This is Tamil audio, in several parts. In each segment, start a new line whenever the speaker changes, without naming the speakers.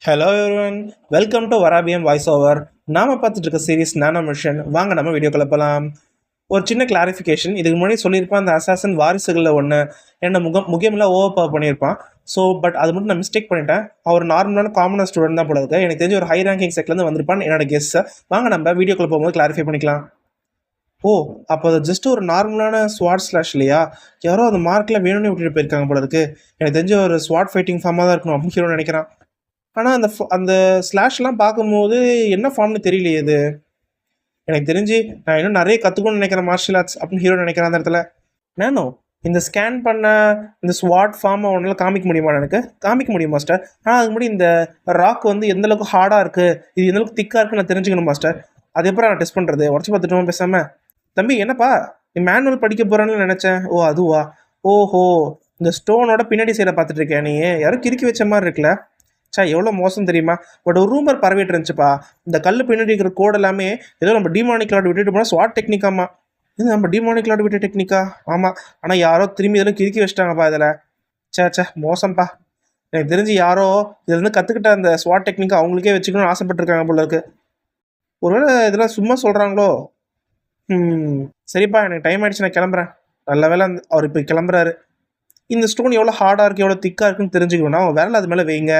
ஹலோ எவ்ரிவன், வெல்கம் டு வராபியம் வாய்ஸ் ஓவர். நாம் பார்த்துட்டு இருக்க சீரிஸ் நானோ மிஷன். வாங்க நம்ம வீடியோக்குள்ள போகலாம். ஒரு சின்ன கிளாரிஃபிகேஷன். இதுக்கு முன்னாடி சொல்லியிருப்பான் அந்த அசாசன் வாரிசுகளில் ஒன்று என்ன முக்கியமில்ல ஓவர் பவர் பண்ணியிருப்பான். பட் அது மட்டும் நான் மிஸ்டேக் பண்ணிட்டேன். அவர் நார்மலான காமனர் ஸ்டூடெண்ட் தான் போல இருக்கு. எனக்கு தெரிஞ்ச ஒரு ஹை ரேங்கிங் செக்லேருந்து வந்திருப்பான் என்னோட கெஸ்ஸை. வாங்க நம்ம வீடியோக்குள்ள போகும்போது கிளாரிஃபை பண்ணிக்கலாம். ஓ, அப்போ அது ஜஸ்ட் ஒரு நார்மலான ஸ்வாட் ஸ்லாஷ் இல்லையா? யாரோ அந்த மார்க்கில் வேணும்னு விட்டுட்டு போயிருக்காங்க போல இருக்கு. எனக்கு தெரிஞ்ச ஒரு ஸ்வாட் ஃபைட்டிங் ஃபார்மாக தான் இருக்கணும் அப்படின்னு ஹீரோ நினைக்கிறான். ஆனால் அந்த ஸ்லாஷ்லாம் பார்க்கும்போது என்ன ஃபார்ம்னு தெரியலையே இது. எனக்கு தெரிஞ்சு நான் இன்னும் நிறைய கற்றுக்கணும்னு நினைக்கிறேன் மார்ஷியல் ஆர்ட்ஸ் அப்படின்னு ஹீரோ நினைக்கிறேன் அந்த இடத்துல. நானோ இந்த ஸ்கேன் பண்ண இந்த ஸ்வாட் ஃபார்மை ஒன்றால் காமிக்க முடியுமா? எனக்கு காமிக்க முடியும் மாஸ்டர். ஆனால் அதுக்கு முன்னாடி இந்த ராக் வந்து எந்தளவுக்கு ஹார்டாக இருக்குது, இது எந்தளவுக்கு திக்காக இருக்குன்னு நான் தெரிஞ்சுக்கணும் மாஸ்டர். அது எப்போ நான் டெஸ்ட் பண்ணுறது? உடச்சி பார்த்துட்டோம் பேசாமல். தம்பி என்னப்பா நீ மேனுவல் படிக்க போகிறேன்னு நினச்சேன். ஓ அதுவா? ஓஹோ, இந்த ஸ்டோனோட பின்னாடி சைடை பார்த்துட்டு இருக்கேன். நீ யாரும் கிறுக்கி வச்ச மாதிரி இருக்குல்ல. எவ்வளோ மோசம் தெரியுமா? பட் ஒரு ரூமர் பரவிட்டு இருந்துச்சுப்பா. இந்த கல் பின்னாடி இருக்கிற கோட் எல்லாமே ஏதோ நம்ம டிமானிக் லாட் விட்டுட்டு போனால் ஸ்வாட் டெக்னிக்காமா. இது நம்ம டிமானிக் லாட் விட்டு டெக்னிக்கா? ஆமாம். ஆனால் யாரோ திரும்பி இதெல்லாம் கிறுக்கி வச்சிட்டாங்கப்பா இதில். மோசம்ப்பா. எனக்கு தெரிஞ்சு யாரோ இதுலேருந்து கற்றுக்கிட்ட அந்த ஸ்வாட் டெக்னிக்கை அவங்களுக்கே வச்சுக்கணும்னு ஆசைப்பட்டுருக்காங்க போல இருக்கு. ஒருவேளை இதெல்லாம் சும்மா சொல்கிறாங்களோ? சரிப்பா, எனக்கு டைம் ஆகிடுச்சு, நான் கிளம்புறேன். நல்ல வேலை அவர் இப்போ கிளம்புறாரு. இந்த ஸ்டோன் எவ்வளோ ஹார்டாக இருக்குது, எவ்வளோ திக்காக இருக்குன்னு தெரிஞ்சுக்கணும்னா அவன் விரல் அது மேலே வைங்க.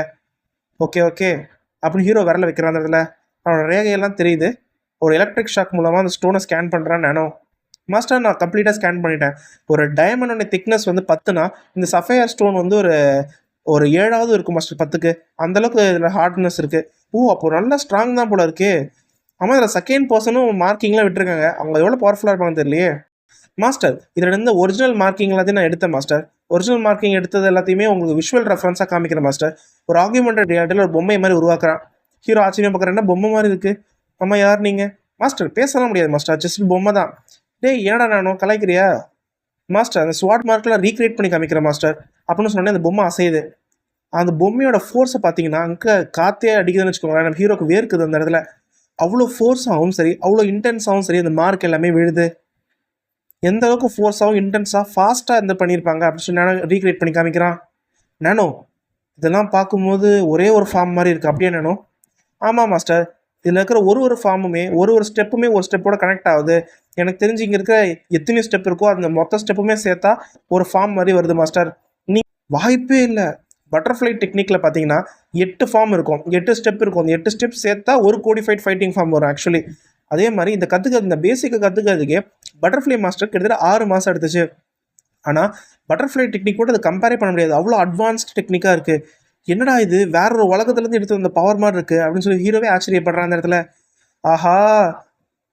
ஓகே அப்படின்னு ஹீரோ விரல வைக்கிறான். அந்த இடத்துல அவனோட ரேகையெல்லாம் தெரியுது. ஒரு எலக்ட்ரிக் ஷாக் மூலமாக அந்த ஸ்டோனை ஸ்கேன் பண்ணுறான். நானோ மாஸ்டர் நான் கம்ப்ளீட்டாக ஸ்கேன் பண்ணிட்டேன். ஒரு டைமண்டோட திக்னஸ் வந்து 10னா இந்த சஃபையர் ஸ்டோன் வந்து ஒரு 7ஆவது இருக்கும் மாஸ்டர் 10க்கு. அந்தளவுக்கு இதில் ஹார்ட்னஸ் இருக்குது. ஓ, அப்போ நல்லா ஸ்ட்ராங் தான் போல இருக்கு. ஆமாம், இதில் செகண்ட் பர்சனும் மார்க்கிங்லாம் விட்டுருக்காங்க. அவங்க எவ்வளோ பவர்ஃபுல்லாக இருப்பாங்கன்னு தெரியலையே மாஸ்டர். இதில் இருந்து ஒரிஜினல் மார்க்கிங் எல்லாத்தையும் நான் எடுத்தேன் மாஸ்டர். ஒரிஜினல் மார்க்கிங் எடுத்தது எல்லாத்தையுமே உங்களுக்கு விஷுவல் ரெஃபரன்ஸாக காமிக்கிறேன் மாஸ்டர். ஒரு ஆர்குமெண்டட் ரியாலிட்டியில் ஒரு பொம்மை மாதிரி உருவாக்குறான். ஹீரோ ஆச்சரியம் பார்க்குறேன், என்ன பொம்மை மாதிரி இருக்குது. ஆமாம், யார் நீங்கள்? மாஸ்டர் பேசலாம் முடியாது மாஸ்டர், ஜஸ்ட் பொம்மை தான். டேய் என்னடா நானும் கலாய்க்கிறியா மாஸ்டர்? அந்த ஸ்வாட் மார்க்கெலாம் ரீக்ரியேட் பண்ணி காமிக்கிறேன் மாஸ்டர் அப்படின்னு சொன்னேன். அந்த பொம்மை அசையுது. அந்த பொம்மையோட ஃபோர்ஸை பார்த்தீங்கன்னா அங்கே காற்றே அடிக்குதுன்னு வச்சுக்கோங்களேன். நம்ம ஹீரோக்கு வேர்க்குது அந்த இடத்துல. அவ்வளோ ஃபோர்ஸாகவும் சரி, அவ்வளோ இன்டென்ஸாகவும் சரி, அந்த மார்க் எல்லாமே விழுது. எந்த அளவுக்கு ஃபோர்ஸாகவும் இன்டென்ஸாக ஃபாஸ்ட்டாக இருந்து பண்ணியிருப்பாங்க அப்படின்னு சொல்லி நானோ ரீக்ரியேட் பண்ணி காமிக்கிறான். நானோ இதெல்லாம் பார்க்கும்போது ஒரே ஒரு ஃபார்ம் மாதிரி இருக்குது. அப்படியே நானோ? ஆமாம் மாஸ்டர், இதில் இருக்கிற ஒரு ஃபார்முமே ஒரு ஸ்டெப்புமே ஒரு ஸ்டெப்போட கனெக்ட் ஆகுது. எனக்கு தெரிஞ்சு இங்கே இருக்கிற எத்தனை ஸ்டெப் இருக்கோ அந்த மொத்த ஸ்டெப்புமே சேர்த்தா ஒரு ஃபார்ம் மாதிரி வருது மாஸ்டர். நீ வாய்ப்பே இல்லை. பட்டர்ஃப்ளை டெக்னிக்கில் பார்த்தீங்கன்னா 8 ஃபார்ம் இருக்கும், 8 ஸ்டெப் இருக்கும். அந்த 8 ஸ்டெப் சேர்த்தா ஒரு கோடிஃபைட் ஃபைட்டிங் ஃபார்ம் வரும் ஆக்சுவலி. அதே மாதிரி இந்த பேசிக்கை கற்றுக்கிறதுக்கே பட்டர்ஃப்ளை மாஸ்டர் கிட்டத்தட்ட 6 மாதம் எடுத்துச்சு. ஆனால் பட்டர்ஃப்ளை டெக்னிக் கூட அதை கம்பேரே பண்ண முடியாது. அவ்வளோ அட்வான்ஸ்ட் டெக்னிக்காக இருக்குது. என்னடா இது வேற ஒரு உலகத்துலேருந்து எடுத்து வந்த பவர் மாதிரி இருக்குது அப்படின்னு சொல்லி ஹீரோவே ஆச்சரியப்படுறான் அந்த இடத்துல. ஆஹா,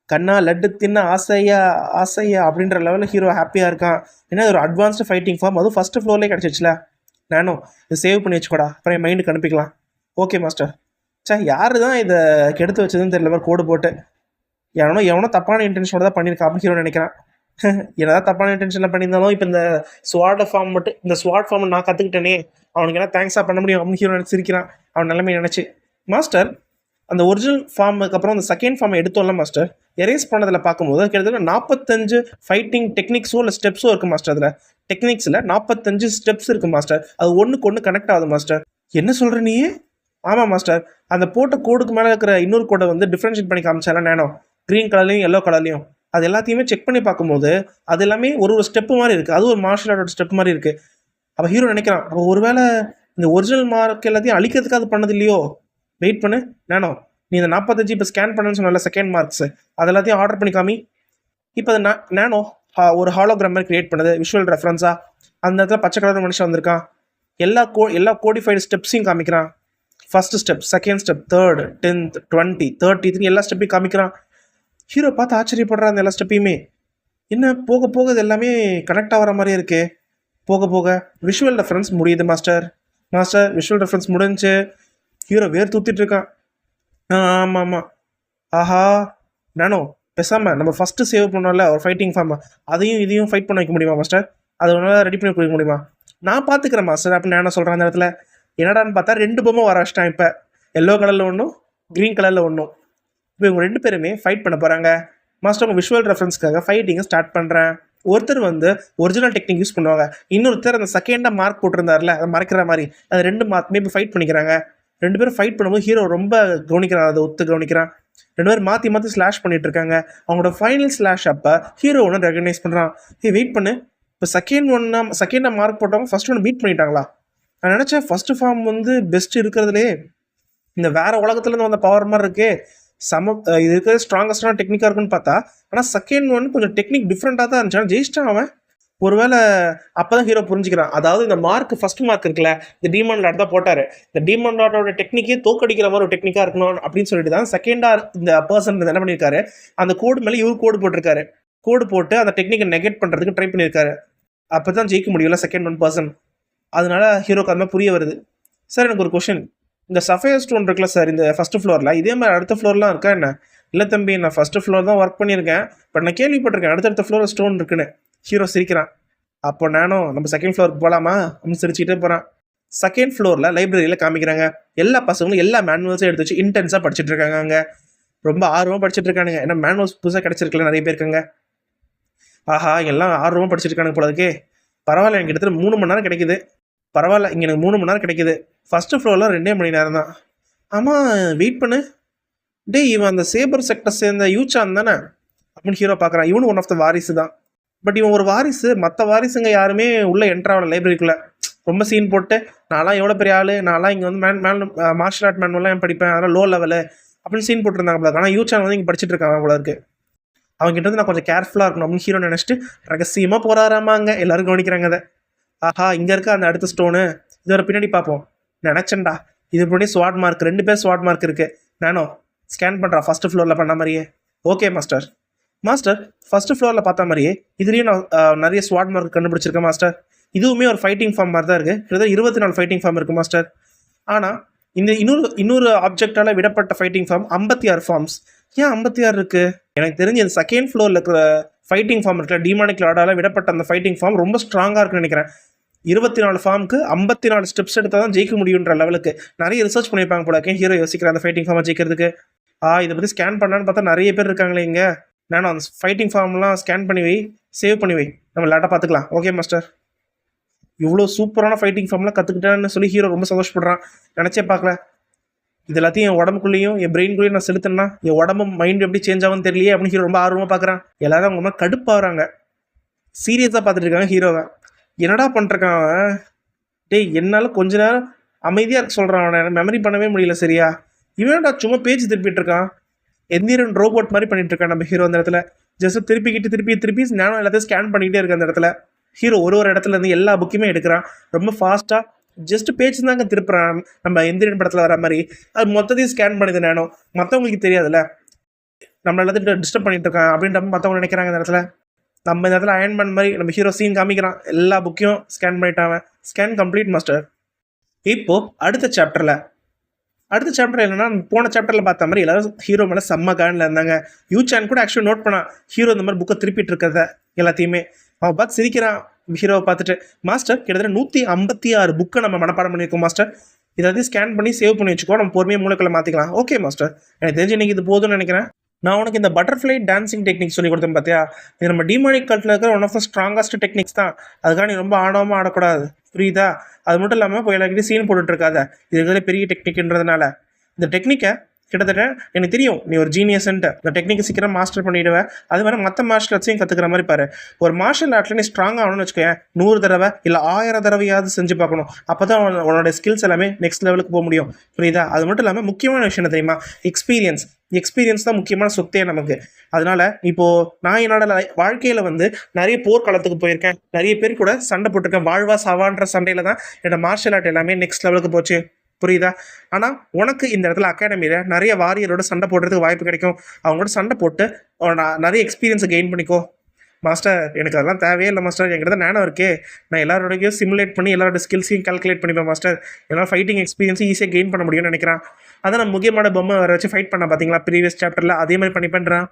கண்ணா லட்டு தின்ன ஆசையா அப்படின்ற லெவலில் ஹீரோ ஹாப்பியாக இருக்கான். ஏன்னா ஒரு அட்வான்ஸ்டு ஃபைட்டிங் ஃபார்ம், அதுவும் ஃபஸ்ட்டு ஃப்ளோர்லேயே கிடச்சிச்சுல. நானும் இது சேவ் பண்ணி வச்சுக்கூடா, அப்புறம் என் மைண்டுக்கு அனுப்பிக்கலாம். Okay master. யார் தான் இதை கெடுத்து வச்சதுன்னு தெரியல, மாதிரி கோடு போட்டு எவனோ தப்பான இன்டென்ஷனோட தான் பண்ணியிருக்கான் அப்படின்னு ஹீரோ நினைக்கிறான். என்னதான் தப்பான இன்டென்ஷனில் பண்ணியிருந்தாலும் இப்போ இந்த ஸ்வாட் ஃபார்ம் நான் கற்றுக்கிட்டேனே, அவனுக்கு என்ன தேங்க்ஸாக பண்ண முடியும் அப்படின்னு ஹீரோ சிரிக்கிறான் அவன் நிலைமை நினச்சி. மாஸ்டர், அந்த ஒரிஜினல் ஃபார்முக்கு அப்புறம் அந்த செகண்ட் ஃபார்மை எடுத்தோம்ல மாஸ்டர், எரேஸ் பண்ணதில் பார்க்கும்போது கிட்டத்தட்ட 45 ஃபைட்டிங் டெக்னிக்ஸோ இல்லை ஸ்டெப்ஸோ இருக்குது மாஸ்டர். அதில் டெக்னிக்ஸில் 45 ஸ்டெப்ஸ் இருக்குது மாஸ்டர். அது ஒன்றுக்கு ஒன்று கனெக்ட் ஆகுது மாஸ்டர். என்ன சொல்கிற நீ? ஆமாம் மாஸ்டர், அந்த போட்ட கோடுக்கு மேலே இருக்கிற இன்னொரு கோடை வந்து டிஃப்ரென்ஷியேட் பண்ணி காமிச்சால நானோ, க்ரீன் கலர்லையும் எல்லோ கலர்லையும். அது எல்லாத்தையுமே செக் பண்ணி பார்க்கும்போது அது எல்லாமே ஒரு ஸ்டெப்பு மாதிரி இருக்குது. அது ஒரு மார்ஷல் ஆர்ட்டோட ஸ்டெப் மாதிரி இருக்குது. அப்போ ஹீரோ நினைக்கிறான், அப்போ ஒருவேளை இந்த ஒரிஜினல் மார்க் எல்லாத்தையும் அழிக்கிறதுக்கு அது பண்ணது இல்லையோ? வெயிட் பண்ணு நானோ, நீ இந்த 45 இப்போ ஸ்கேன் பண்ணுன்னு சொன்னல செகண்ட் மார்க்ஸ், அது எல்லாத்தையும் ஆர்டர் பண்ணி காமி. இப்போ அது நானோ ஒரு ஹாலோகிராம் மாதிரி கிரியேட் பண்ணுது விஷுவல் ரெஃபரன்ஸாக. அந்த இடத்துல பச்சை கலர் மனுஷன் வந்திருக்கான். எல்லா கோடிஃபைடு ஸ்டெப்ஸையும் காமிக்கிறான். First step, second step, 3rd 10th 20 33 எல்லா ஸ்டெப்பையும் காமிக்கிறான். ஹீரோ பார்த்து ஆச்சரியப்படுறான் அந்த எல்லா ஸ்டெப்பையுமே. என்ன போக போக இது எல்லாமே கனெக்ட் ஆகிற மாதிரியே இருக்கே. போக போக விஷுவல் ரெஃபரன்ஸ் முடியுது மாஸ்டர். விஷுவல் ரெஃபரன்ஸ் முடிஞ்சு ஹீரோ வேர் தூத்திட்டு இருக்கான். ஆமாம். ஆஹா, நானோ பேசாமல் நம்ம ஃபஸ்ட்டு சேவ் பண்ணோம்ல ஒரு ஃபைட்டிங் ஃபார்மா, அதையும் இதையும் ஃபைட் பண்ண வைக்க முடியுமா மாஸ்டர்? அதை ஒன்றால் ரெடி பண்ணி கொடுக்க முடியுமா? நான் பார்த்துக்கிறேன் மாஸ்டர் அப்படின்னு நான் சொல்கிறேன் அந்த இடத்துல. என்னடான்னு பார்த்தா 2 பொம்மை வர வச்சிட்டான். இப்போ எல்லோ கலரில் ஒன்றும், க்ரீன் கலரில் ஒன்றும். இப்போ இவங்க 2 பேருமே ஃபைட் பண்ண போகிறாங்க மாஸ்டர். உங்கள் விஷுவல் ரெஃபரன்ஸ்க்காக ஃபைட்டிங்கை ஸ்டார்ட் பண்ணுறேன். ஒருத்தர் வந்து ஒரிஜினல் டெக்னிக் யூஸ் பண்ணுவாங்க, இன்னொருத்தர் அந்த செகண்டாக மார்க் போட்டிருந்தார்ல அதை மறைக்கிற மாதிரி, அது 2 மார்க்குமே இப்போ ஃபைட் பண்ணிக்கிறாங்க. 2 பேரும் ஃபைட் பண்ணும்போது ஹீரோ ரொம்ப கவனிக்கிறான், அதை ஒத்து கவனிக்கிறான். 2 பேரும் மாற்றி மாற்றி ஸ்லாஷ் பண்ணிட்டு இருக்காங்க. அவங்களோட ஃபைனல் ஸ்லாஷ் அப்போ ஹீரோ ஒன்று ரெகனைஸ் பண்ணுறான். வெயிட் பண்ணு, இப்போ செகண்டாக மார்க் போட்டவங்க ஃபர்ஸ்ட் ஒன்று பீட் பண்ணிட்டாங்களா? நான் நினச்சேன் ஃபர்ஸ்ட் ஃபார்ம் வந்து பெஸ்ட் இருக்கிறதுலே இந்த வேற உலகத்துலேருந்து வந்த பவர் மாதிரி இருக்கே, இது இருக்கிறது ஸ்ட்ராங்கஸ்டான டெக்னிக்காக இருக்குன்னு பார்த்தா, ஆனால் செகண்ட் ஒன் கொஞ்சம் டெக்னிக் டிஃப்ரெண்ட்டாக தான் இருந்துச்சு. ஜெயிச்சிட்டான் அவன். ஒருவேளை அப்பதான் ஹீரோ புரிஞ்சுக்கிறான், அதாவது இந்த ஃபர்ஸ்ட் மார்க் இருக்குல்ல, இந்த டீமன் லாட் தான் போட்டாரு, இந்த டீமன் லாட்டோட டெக்னிக்கே தோக்கடிக்கிற மாதிரி ஒரு டெக்னிக்கா இருக்கணும் அப்படின்னு சொல்லிட்டு தான் செகண்டா இந்த பர்சன் என்ன பண்ணியிருக்காரு, அந்த கோடு மேலே இவர் கோடு போட்டிருக்காரு. கோடு போட்டு அந்த டெக்னிக்கை நெகெட் பண்றதுக்கு ட்ரை பண்ணியிருக்காரு. அப்பதான் ஜெயிக்க முடியல செகண்ட் ஒன் பர்சன். அதனால ஹீரோக்கு அந்த மாதிரி புரிய வருது. சார் எனக்கு ஒரு கொஸ்டின், இந்த சஃபையர் ஸ்டோன் இருக்குல்ல சார் இந்த ஃபர்ஸ்ட் ஃப்ளோர்ல, இதே மாதிரி அடுத்த ஃப்ளோர்லாம் இருக்கா என்ன? இல்லை தம்பி, நான் ஃபர்ஸ்ட் ஃப்ளோர் தான் ஒர்க் பண்ணியிருக்கேன், பட் நான் கேள்விப்பட்டிருக்கேன் அடுத்தடுத்த ஃப்ளோர் ஸ்டோன் இருக்குன்னு. ஹீரோ சிரிக்கிறான். அப்போ நானும் நம்ம செகண்ட் ஃப்ளோருக்கு போகலாமா அப்படின்னு சிரிச்சுக்கிட்டே போகிறான். செகண்ட் ஃப்ளோரில் லைப்ரரியில் காமிக்கிறாங்க. எல்லா பசங்களும் எல்லா மேனுவல்ஸும் எடுத்து வச்சு இன்டென்ஸாக படிச்சுட்டு இருக்காங்க. அங்கே ரொம்ப ஆர்வமாக படிச்சுட்டு இருக்கானுங்க. ஏன்னா மேனுவல்ஸ் புதுசாக கிடச்சிருக்கல, நிறைய பேர் இருக்காங்க. ஆஹா, எல்லாம் ஆர்வமாக படிச்சுட்டு இருக்கானுங்க போல இருக்கே. பரவாயில்ல, எனக்கு கிட்டத்தட்ட 3 மணி நேரம் கிடைக்குது. பரவாயில்ல, இங்கே எனக்கு 3 மணி நேரம் கிடைக்குது. ஃபர்ஸ்ட் ஃப்ளோரில் 2 மணி நேரம் தான். ஆமாம், வெயிட் பண்ணு, டேய் இவன் அந்த சேபர் செக்டர் சேர்ந்த யூச்சான் தானே அப்படின்னு ஹீரோ பார்க்குறான். இவனு ஒன் ஆஃப் த வாரிசு தான். பட் இவன் ஒரு வாரிசு, மற்ற வாரிசுங்க யாருமே உள்ளே என்ட்ராகல லைப்ரரிக்குள்ளே. ரொம்ப சீன் போட்டு நான்லாம் எவ்வளோ பெரிய ஆள், நான்லாம் இங்கே வந்து மார்ஷல் ஆர்ட் மேனுவல்லாம் படிப்பேன், அதெல்லாம் லோ லெவலு அப்படின்னு சீன் போட்டுருந்தாங்க போல. ஆனால் யூச்சான் வந்து இங்கே படிச்சுட்டு இருக்காங்க போல இருக்கு. அவங்ககிட்ட வந்து நான் கொஞ்சம் கேர்ஃபுல்லாக இருக்கணும் அப்படின்னு ஹீரோ நினச்சிட்டு ரகசியமாக போகிறாராமாங்க. எல்லாரும் கவனிக்கிறாங்க அதை. ஆஹா, இங்கே இருக்க அந்த அடுத்த ஸ்டோனு, இது ஒரு பின்னாடி பார்ப்போம். நினச்சேன்டா, இது முன்னாடி ஸ்வாட் மார்க் 2 பேர் ஸ்வாட் மார்க் இருக்குது. நானும் ஸ்கேன் பண்ணுறான் ஃபர்ஸ்ட் ஃப்ளோரில் பண்ண மாதிரியே. Okay master. மாஸ்டர், ஃபர்ஸ்ட் ஃப்ளோரில் பார்த்த மாதிரியே இதுலேயும் நான் நிறைய ஸ்வாட் மார்க் கண்டுபிடிச்சிருக்கேன் மாஸ்டர். இதுவுமே ஒரு ஃபைட்டிங் ஃபார்ம் மாதிரி தான் இருக்குது. கிட்டத்தட்ட 24 ஃபைட்டிங் ஃபார்ம் இருக்குது மாஸ்டர். ஆனால் இந்த இன்னொரு ஆப்ஜெக்டால் விடப்பட்ட ஃபைட்டிங் ஃபார்ம் 56 ஃபார்ம்ஸ். ஏன் 56 இருக்குது? எனக்கு தெரிஞ்சு இந்த செகண்ட் ஃப்ளோரில் இருக்கிற ஃபைட்டிங் ஃபார்ம் இருக்குல்ல, டீமானிக் லார்டால் விடப்பட்ட அந்த ஃபைட்டிங் ஃபார்ம் ரொம்ப ஸ்ட்ராங்காக இருக்குன்னு நினைக்கிறேன். 24 ஃபார்முக்கு 54 ஸ்டெப்ஸ் எடுத்தால் தான் ஜெயிக்க முடியுன்ற லெவலுக்கு நிறைய ரிசர்ச் பண்ணியிருப்பாங்க போல. ஹீரோ யோசிக்கிற அந்த ஃபைட்டிங் ஃபார்மை ஜெயிக்கிறதுக்கு. இதை பற்றி ஸ்கேன் பண்ணலான்னு பார்த்தா நிறைய பேர் இருக்காங்களே இங்கே. நானும் அந்த ஃபைட்டிங் ஃபார்ம்லாம் ஸ்கேன் பண்ணி வை, சேவ் பண்ணி வை, நம்ம லேட்டாக பார்த்துக்கலாம். Okay master. இவ்வளோ சூப்பரான ஃபைட்டிங் ஃபார்ம்லாம் கற்றுக்கிட்டேன்னு சொல்லி ஹீரோ ரொம்ப சந்தோஷப்படுறான். நினச்சே பார்க்கல, இது எல்லாத்தையும் என் உடம்புக்குள்ளேயும் என் பிரெயின்குள்ளேயும் நான் செலுத்தினா என் உடம்பு மைண்ட் எப்படி சேஞ்ச் ஆகும்னு தெரியலையே அப்படின்னு ஹீரோ ரொம்ப ஆர்வமாக பார்க்குறான். எல்லாரும் அவங்க மாதிரி கடுப்பாகிறாங்க, சீரியஸாக பார்த்துட்டு இருக்காங்க ஹீரோவை. என்னடா பண்ணிருக்கான் அவன்? டேய், என்னால் கொஞ்ச நேரம் அமைதியாக இருக்க சொல்கிறான். அவனை மெமரி பண்ணவே முடியல சரியா. இவனடா சும்மா பேச்சு திருப்பிட்டு இருக்கான், எந்திரன் ரோபோட் மாதிரி பண்ணிட்டு இருக்கான் நம்ம ஹீரோ. அந்த இடத்துல ஜஸ்ட் திருப்பி நானும் எல்லாத்தையும் ஸ்கேன் பண்ணிக்கிட்டே இருக்கேன். அந்த இடத்துல ஹீரோ ஒரு இடத்துல இருந்து எல்லா புக்குமே எடுக்கிறான் ரொம்ப ஃபாஸ்ட்டாக. ஜஸ்ட் பேச்சு தாங்க திருப்புறான், நம்ம எந்திரன் படத்தில் வர மாதிரி. அது மொத்தத்தையும் ஸ்கேன் பண்ணிது நானும். மற்றவங்களுக்கு தெரியாதுல்ல, நம்ம எல்லாத்தையும் டிஸ்டர்ப் பண்ணிட்டு இருக்கான் அப்படின்ற மற்றவங்க நினைக்கிறாங்க. இந்த இடத்துல நம்ம இந்த இடத்துல அயன்மேன் மாதிரி நம்ம ஹீரோ சீன் காமிக்கிறான். எல்லா புக்கையும் ஸ்கேன் பண்ணிட்டான். Scan complete master. இப்போ அடுத்த சாப்டர் என்னன்னா, போன சாப்டரில் பார்த்த மாதிரி எல்லாரும் ஹீரோ மேலே செம்ம கானில் இருந்தாங்க. யூச்சான் கூட ஆக்சுவலி நோட் பண்ணான் ஹீரோ இந்த மாதிரி புக்கை திருப்பிட்டு இருக்கிறத எல்லாத்தையுமே. அவன் பார்த்து சிரிக்கிறான் ஹீரோவை பார்த்துட்டு. மாஸ்டர், கிட்டத்தட்ட 156 புக்கை நம்ம மனப்பாடம் பண்ணியிருக்கோம் மாஸ்டர். இதை ஸ்கேன் பண்ணி சேவ் பண்ணி வச்சுக்கோ, நம்ம பொறுமையாக மூளைக்குள்ள மாற்றிக்கலாம். ஓகே மாஸ்டர், எனக்கு தெரிஞ்சு இன்னைக்கு இது போதும்னு நினைக்கிறேன். நான் உனக்கு இந்த பட்டர்ஃப்ளை டான்சிங் டெக்னிக் சொல்லி கொடுத்தேன் பார்த்தியா, இது நம்ம டீமானிக் கல்ட்டில் இருக்கிற one of the strongest techniques தான். அதுக்காக நீ ரொம்ப ஆடமாக ஆடக்கூடாது, புரியுதா? அது மட்டும் இல்லாமல் இப்போ எல்லாருக்கிட்டையும் சீன் போட்டுட்ருக்காத, இது இருக்கிற பெரிய டெக்னிக்ன்றதுனால. இந்த டெக்னிக்கை கிட்டத்தட்ட எனக்கு தெரியும் நீ ஒரு ஜீனியஸ்ன்ட்டு, இந்த டெக்னிக்கை சீக்கிரம் மாஸ்டர் பண்ணிவிடுவேன். அது மாதிரி மற்ற மார்ஷல் ஆர்ட்ஸையும் கற்றுக்கிற மாதிரி பாரு. ஒரு மார்ஷல் ஆர்ட்டில் நீ ஸ்ட்ராங் ஆகணும்னு வச்சுக்கோயேன், 100 தடவை இல்லை 1000 தடவையாவது செஞ்சு பார்க்கணும். அப்போ தான் உன்னோட ஸ்கில்ஸ் எல்லாமே நெக்ஸ்ட் லெவலுக்கு போக முடியும், புரியுதா? அது மட்டும் இல்லாமல் முக்கியமான விஷயம் தெரியுமா, எக்ஸ்பீரியன்ஸ் தான் முக்கியமான சொத்தே நமக்கு. அதனால இப்போது நான் என்னோட வாழ்க்கையில் வந்து நிறைய போர்க்களத்துக்கு போயிருக்கேன், நிறைய பேர் கூட சண்டை போட்டிருக்கேன். வாழ்வா சாவான்ற சண்டையில் தான் என்னோட மார்ஷல் ஆர்ட் எல்லாமே நெக்ஸ்ட் லெவலுக்கு போச்சு, புரியுதா? ஆனால் உனக்கு இந்த இடத்துல அகாடமியில் நிறைய வாரியரோட சண்டை போடுறதுக்கு வாய்ப்பு கிடைக்கும். அவங்களோட சண்டை போட்டு நிறைய எக்ஸ்பீரியன்ஸை கெயின் பண்ணிக்கோ. மாஸ்டர், எனக்கு அதெல்லாம் தேவையே இல்லை மாஸ்டர், என்கிட்ட நானும் இருக்கே, நான் எல்லாரோடையும் சிமுலேட் பண்ணி எல்லாரோட ஸ்கில்ஸையும் கால்குலேட் பண்ணிப்பேன் மாஸ்டர். என்னால் ஃபைட்டிங் எக்ஸ்பீரியன்ஸும் ஈஸியாக கெயின் பண்ண முடியும்னு நினைக்கிறான். அதை நான் முக்கியமான பொம்மை வர வச்சு ஃபைட் பண்ண பார்த்தீங்களா ப்ரீவியஸ் சாப்டரில், அதே மாதிரி பண்ணிப்பேன்றான்.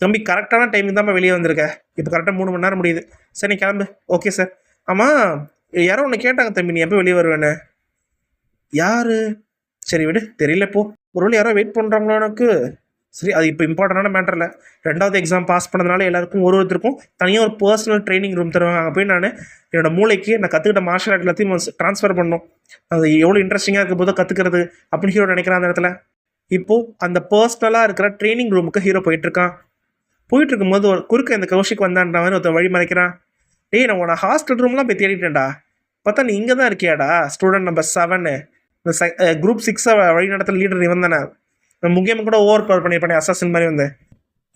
தம்பி, கரெக்டான டைமுக்கு தான் வெளியே வந்திருக்கேன். இப்போ கரெக்டாக 3 மணி நேரம் முடியுது. சரி, நீ கிளம்பு. Okay sir. ஆமாம், யாரோ ஒன்று கேட்டாங்க தம்பி, நீ எப்போ வெளியே வருவேன்னு. யாரு? சரி விடு, தெரியல. போ, ஒரு வேளை யாரோ வெயிட் பண்ணுறாங்களோ எனக்கு. சரி, அது இப்போ இம்பார்ட்டண்டான மேட்டர் இல்லை. 2வது எக்ஸாம் பாஸ் பண்ணதுனால எல்லாருக்கும் ஒருத்தருக்கும் தனியாக ஒரு பர்சனல் ட்ரைனிங் ரூம் தருவாங்க. அங்கே போய் நான் என்னோட மூளைக்கு நான் கற்றுக்கிட்ட மார்ஷல் ஆர்ட் எல்லாத்தையும் ட்ரான்ஸ்ஃபர் பண்ணணும். அது எவ்வளோ இன்ட்ரெஸ்டிங்காக இருக்க போதோ கற்றுக்கிறது அப்படின்னு ஹீரோ நினைக்கிறான் அந்த இடத்துல. இப்போது அந்த பர்சனலாக இருக்கிற ட்ரைனிங் ரூமுக்கு ஹீரோ போயிட்டுருக்கான். போயிட்டு இருக்கும்போது ஒரு குறுக்க இந்த கௌஷிக் வந்தான்ற மாதிரி ஒருத்தன் வழி மறைக்கிறான். டேய், நான் உன ஹாஸ்டல் ரூம்லாம் போய் தேடிட்டேன்டா, பார்த்தா நீ இங்கே தான் இருக்கியாடா, ஸ்டூடெண்ட் நம்பர் 7, இந்த குரூப் 6 வழி நடத்துகிற லீடர் இவன் தானே, நான் முக்கியமாக கூட ஓவர் பவர் பண்ணியிருப்பேன் அசாசின் மாதிரி வந்து,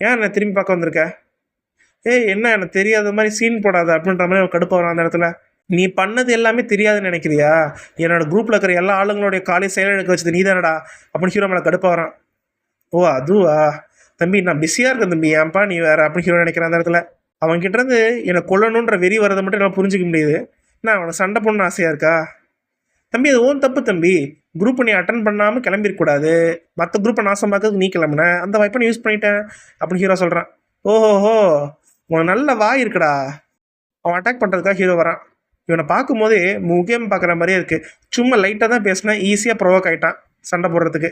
ஏன் என்னை திரும்பி பார்க்க வந்திருக்க? ஏய் என்ன எனக்கு தெரியாத மாதிரி சீன் போடாத அப்படின்ற மாதிரி அவன் கடுப்பாக வரான் அந்த இடத்துல. நீ பண்ணது எல்லாமே தெரியாதுன்னு நினைக்கிறியா? என்னோட குரூப்பில் இருக்கிற எல்லா ஆளுங்களுடைய காலையை செயலிழக்க வச்சது நீ தானடா அப்படின்னு ஹீரோ மேலே கடுப்பாக வரான். ஓ அதுவா தம்பி, நான் பிஸியாக இருக்கேன் தம்பி, ஏன்பா நீ வேற அப்படின்னு ஹீரோ நினைக்கிறேன் அந்த இடத்துல. அவன்கிட்ட இருந்து என்னை கொல்லணுன்ற வெறி வரதை மட்டும் என்னால் புரிஞ்சிக்க முடியுது. நான் அவனை சண்டை போடணும்னு ஆசையாக இருக்கா? தம்பி அது ஓன் தப்பு தம்பி, குரூப்பை நீ அட்டன் பண்ணாமல் கிளம்பிருக்கூடாது, மற்ற குரூப்பை நாசமாக்கிறதுக்கு நீ கிளம்புன, அந்த வாய்ப்பை நீ யூஸ் பண்ணிட்டேன் அப்படின்னு ஹீரோ சொல்கிறான். ஓஹோஹோ, உனக்கு நல்ல வாய் இருக்குடா. அவன் அட்டாக் பண்ணுறதுக்காக ஹீரோ வரான். இவனை பார்க்கும்போதே முக்கியம் பார்க்குற மாதிரியே இருக்குது. சும்மா லைட்டாக தான் பேசினேன், ஈஸியாக ப்ரொவோக் ஆகிட்டான் சண்டை போடுறதுக்கு.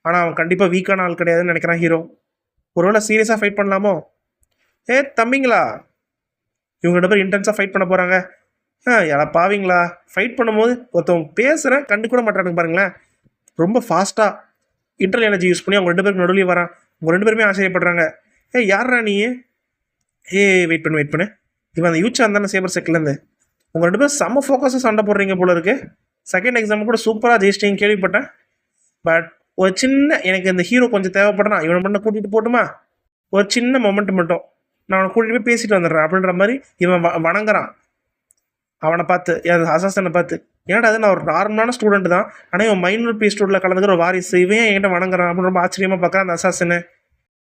ஆனால் அவன் கண்டிப்பாக வீக்கான ஆள் கிடையாதுன்னு நினைக்கிறான் ஹீரோ. ஒருவேளை சீரியஸாக ஃபைட் பண்ணலாமோ? ஏ தம்பிங்களா, இவங்க 2 பேர் இன்டென்ஸாக ஃபைட் பண்ண போகிறாங்க. யாரா பாவீங்களா, ஃபைட் பண்ணும்போது ஒருத்தவங்க பேசுகிறேன் கண்டு கூட மாட்டானுங்க பாருங்களேன். ரொம்ப ஃபாஸ்ட்டாக இன்டர்னல் எனர்ஜி யூஸ் பண்ணி அவங்க 2 பேருக்கு நடுவில் வரான். அவங்க 2 பேருமே ஆச்சரியப்படுறாங்க. யாரா நீ? வெயிட் பண்ணு, இவன் அந்த யூச்சான் தானே சேபர் செக்லேருந்து. உங்கள் 2 பேரும் செம்ம ஃபோக்கஸாக சண்டை போடுறீங்க போல இருக்கு. செகண்ட் எக்ஸாம் கூட சூப்பராக ஜெயிச்சிட்டிங்க கேள்விப்பட்டேன். பட் ஒரு சின்ன எனக்கு இந்த ஹீரோ கொஞ்சம் தேவைப்படுறான், இவனை பண்ண கூட்டிகிட்டு போட்டுமா, ஒரு சின்ன மொமெண்ட் மட்டும் நான் அவனை கூட்டிகிட்டு போய் பேசிட்டு வந்துடுறேன் அப்படின்ற மாதிரி இவன் வணங்குறான் அவனை பார்த்து, அசாசனை பார்த்து. ஏன்னா அது நான் ஒரு நார்மலான ஸ்டூடெண்ட் தான், ஆனால் இவன் மைனர் பீஸ் ஸ்டூடெண்ட்டில் கலந்துக்கிற ஒரு வாரிசு, இவன் என்கிட்ட வணங்குறான் அப்படின்னு ரொம்ப ஆச்சரியமாக பார்க்குறான் அந்த அசாசனு.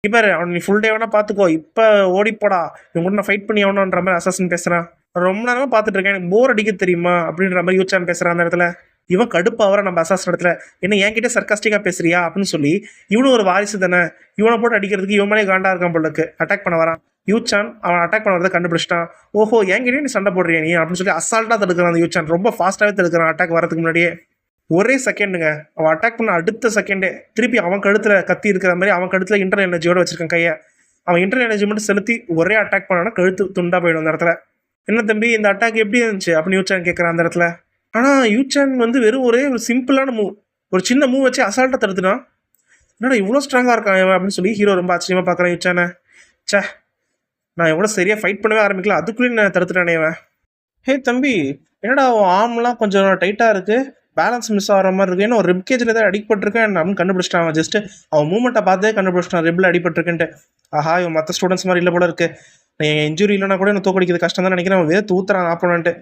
இப்போ அவன் நீ ஃபுல் டே வேணா பார்த்துக்கோ, இப்போ ஓடிப்போடா, இவங்க கூட நான் ஃபைட் பண்ணி ஆகணுன்ற மாதிரி அசாசன் பேசுகிறான். ரொம்ப நேரமாக பார்த்துட்டு இருக்கேன், எனக்கு போர் அடிக்க தெரியுமா அப்படின்ற மாதிரி யூச்சான் பேசுகிறான் அந்த இடத்துல. இவன் கடுப்பாக நம்ம அசாசன் இடத்துல, என்ன என்கிட்ட சர்க்காஸ்டிக்காக பேசுறியா அப்படின்னு சொல்லி, இவனும் ஒரு வாரிசு தானே, இவனை போட்டு அடிக்கிறதுக்கு இவன் மேலே காண்டா இருக்கான் போலக்கு, அட்டாக் பண்ண வரான். யூச்சான் அவன் அட்டாக் பண்ண வரதை கண்டுபிடிச்சிட்டான். ஓஹோ என்கிட்டயே நீ சண்டை போடுறியா நீ அப்படின்னு சொல்லி அசால்ட்டாக தடுக்கிறான் அந்த யூச்சான். ரொம்ப ஃபாஸ்ட்டாகவே தடுக்கிறான் அட்டாக் வரதுக்கு முன்னாடியே. ஒரே செகண்டுங்க, அவன் அட்டாக் பண்ண அடுத்த செகண்டே திருப்பி அவன் கழுத்தில் கத்தி இருக்கிற மாதிரி அவன் கழுத்தில் இன்டர்னல் எனர்ஜியோட வச்சிருக்கான் கையை. அவன் இன்டர்னல் எனர்ஜி மட்டும் செலுத்தி ஒரே அட்டாக் பண்ணானா கழுத்து துண்டா போயிடும் அந்த இடத்துல. என்ன தம்பி இந்த அட்டாக் எப்படி இருந்துச்சு அப்படின்னு யூச்சான் கேட்குறான் அந்த இடத்துல. ஆனால் யூச்சான் வந்து வெறும் ஒரே ஒரு சிம்பிளான மூவ், ஒரு சின்ன மூவ் வச்சு அசால்ட்டாக தடுத்துனான். என்னடா இவ்வளோ ஸ்ட்ராங்காக இருக்கான் அப்படின்னு சொல்லி ஹீரோ ரொம்ப ஆச்சரியமாக பார்க்குறான் யூச்சானை. சே, நான் எவ்வளோ சரியாக ஃபைட் பண்ணவே ஆரம்பிக்கல, அதுக்குள்ளேயும் நான் தடுத்துட்டானே இவன். ஹே தம்பி, என்னடா அவன் ஆர்ம்லாம் கொஞ்சம் டைட்டாக இருக்குது, பேலன்ஸ் மிஸ் ஆகிற மாதிரி இருக்குது, ஏன்னா ஒரு ரிப் கேஜில் ஏதாவது அடிப்பட்டிருக்கேன் அப்படின்னு கண்டுபிடிச்சிட்டான். அவன் ஜஸ்ட்டு அவன் மூமெண்ட்டை பார்த்தே கண்டுபிடிச்சிட்டான் ரிப்பில் அடிபட்டிருக்குன்ட்டு. ஆஹா இவன் மற்ற ஸ்டூடெண்ட்ஸ் மாதிரி இல்லை போல இருக்குது, என் இன்ஜுரி இல்லைனா கூட எனக்கு தோக்கடிக்கிறது கஷ்டம் தான் நினைக்கிறேன். அவன் வேறு தூத்துறான் ஆப்போனன்ட்டு.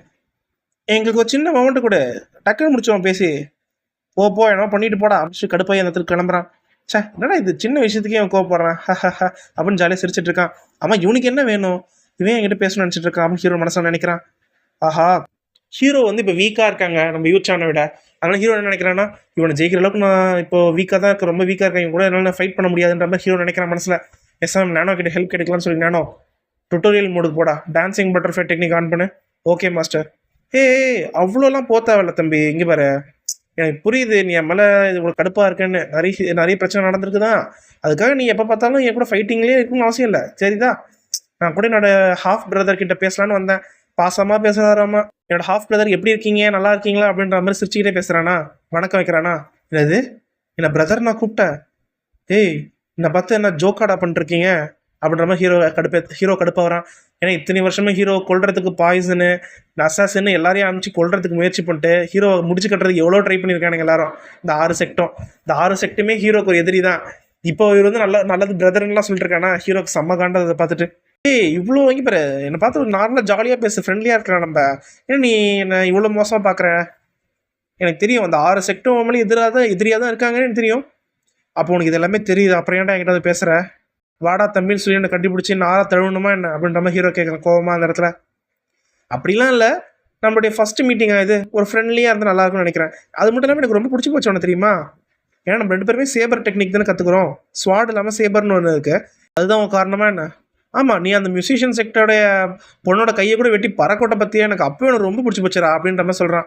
எங்களுக்கு ஒரு சின்ன மொமெண்ட்டு கூட டக்குன்னு முடிச்சவன் பேசி போ என்ன பண்ணிட்டு போடா அப்படின்னு கடுப்பாய் அந்த இடத்துக்கு கிளம்புறான். சே என்னடா இது சின்ன விஷயத்துக்கே அவன் கோவப்படுறான் அப்படின்னு ஜாலியாக சிரிச்சிட்டு இருக்கான். அவன் இவனுக்கு என்ன வேணும், இவன் என்கிட்ட பேசணும்னு நினச்சிட்டு இருக்கான் அப்படின்னு ஹீரோ மனசில் நினைக்கிறான். ஆஹா ஹீரோ வந்து இப்போ வீக்காக இருக்காங்க நம்ம யூச்சானை விட, அதனால் ஹீரோ என்ன நினைக்கிறான்னா இவனை ஜெயிக்கிற அளவுக்கு நான் இப்போ வீக்காக தான் இருக்கேன், ரொம்ப வீக்காக இருக்கேன், இவங்க கூட என்னால் ஃபைட் பண்ண முடியாதுன்ற மாதிரி ஹீரோ நினைக்கிறான் மனசில். எஸ்எம் நானோ கிட்ட ஹெல்ப் கிடைக்கலாம்னு சொல்லி நானோ டுட்டோரியல் மோடுக்கு போடா, டான்சிங் பட்டர்ஃப்ளை டெக்னிக் ஆன் பண்ணு. Okay master. அவ்வளோலாம் போத்தாவில்ல தம்பி, இங்கே பாரு எனக்கு புரியுது நீ என் மேலே இவ்வளோ கடுப்பாக இருக்கேன்னு, நிறைய பிரச்சனை நடந்திருக்கு தான், அதுக்காக நீ எப்போ பார்த்தாலும் என் கூட ஃபைட்டிங்லேயே இருக்கணும்னு அவசியம் இல்லை சரிதா. நான் கூட என்னோட ஹாஃப் பிரதர் கிட்ட பேசலான்னு வந்தேன், பாசமாக பேசுகிறாராமா. என்னோட ஹாஃப் பிரதர் எப்படி இருக்கீங்க நல்லா இருக்கீங்களா அப்படின்ற மாதிரி சிரிச்சுக்கிட்டே பேசுகிறானா, வணக்கம் வைக்கிறானா. என்னது என்ன பிரதர் நான் கூப்பிட்டேன், என்னை பார்த்து என்ன ஜோக்காடா பண்ணிருக்கீங்க அப்படின்ற மாதிரி ஹீரோ கடுப்பாக வரான். ஏன்னா இத்தனை வருஷமே ஹீரோ கொல்றதுக்கு பாய்சனு அசாசின்னு எல்லாரையும் அனுப்பிச்சு கொல்றதுக்கு முயற்சி பண்ணிட்டு ஹீரோ முடிச்சு கட்டுறதுக்கு எவ்வளோ ட்ரை பண்ணியிருக்கானுங்க எல்லாரும். இந்த 6 செக்ட்டுமே ஹீரோக்கு ஒரு எதிரி தான். இப்போ இவர் வந்து நல்லது பிரதர்லாம் சொல்லிட்டு இருக்கானா, ஹீரோக்கு செம்ம காண்டதை பார்த்துட்டு. இவ்வளோ வாங்கி பாரு என்னை பார்த்து ஒரு நார்மலாக ஜாலியாக பேசு, ஃப்ரெண்ட்லியாக இருக்கலாம் நம்ம, ஏன்னா நீ என்னை இவ்வளோ மோசமாக பார்க்குற, எனக்கு தெரியும் அந்த 6 செக்டும் மேலே எதிரியாக தான் இருக்காங்கன்னு எனக்கு தெரியும். அப்போ உனக்கு இது எல்லாமே தெரியுது, அப்புறம் ஏன்டா என்கிட்ட வந்து பேசுகிற, வாடா தம்பின்னு சொல்லி என்னை கண்டுபிடிச்சி நாராக தழுவணுமா என்ன அப்படின்ற மாதிரி ஹீரோ கேட்குறேன் கோவமாக அந்த இடத்துல. அப்படிலாம் இல்லை, நம்மளுடைய ஃபஸ்ட்டு மீட்டிங்காக இது, ஒரு ஃப்ரெண்ட்லியாக இருந்தால் நல்லா இருக்கும்னு நினைக்கிறேன். அது மட்டும் இல்லாமல் எனக்கு ரொம்ப பிடிச்சி போச்சு ஒன்று தெரியுமா, ஏன்னா நம்ம 2 பேருமே சேபர் டெக்னிக் தானே கற்றுக்குறோம், ஸ்வாட் இல்லாமல் சேபர்னு ஒன்று இருக்குது, அதுதான் உன் காரணமாக என்ன. ஆமாம் நீ அந்த மியூசிஷியன் செக்டருடைய பொண்ணோட கையை கூட வெட்டி பறக்கோட்டை பற்றியே எனக்கு அப்போயே எனக்கு ரொம்ப பிடிச்சி போச்சுரா அப்படின்ற மாதிரி சொல்கிறான்.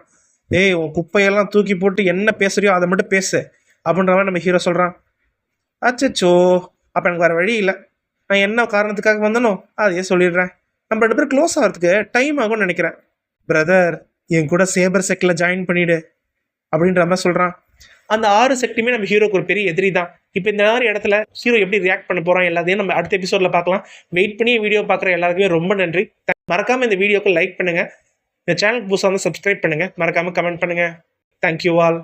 உன் குப்பையெல்லாம் தூக்கி போட்டு என்ன பேசுறியோ அதை மட்டும் பேசு அப்படின்ற மாதிரி நம்ம ஹீரோ சொல்கிறான். அச்சோ அப்போ எனக்கு வேறு வழி இல்லை. நான் என்ன காரணத்துக்காக வந்தனோ அதையே சொல்லிடுறேன். நம்ம 2 பேரும் க்ளோஸ் ஆகிறதுக்கு டைம் ஆகும்னு நினைக்கிறேன். பிரதர், என் கூட சேபர் செக்கில் ஜாயின் பண்ணிவிடு அப்படின்ற மாதிரி சொல்கிறான். அந்த 6 செக்ட்டுமே நம்ம ஹீரோக்கு ஒரு பெரிய எதிரி தான். இப்போ இந்த மாதிரி இடத்துல ஹீரோ எப்படி ரியாக்ட் பண்ண போகிறோம் எல்லாத்தையும் நம்ம அடுத்த எபிசோடில் பார்க்கலாம். வெயிட் பண்ணி வீடியோ பார்க்குற எல்லாருக்குமே ரொம்ப நன்றி. மறக்காமல் இந்த வீடியோக்கு லைக் பண்ணுங்கள். இந்த சேனலுக்கு புதுசாக வந்து சப்ஸ்கிரைப் பண்ணுங்கள். மறக்காமல் கமெண்ட் பண்ணுங்கள். Thank you all.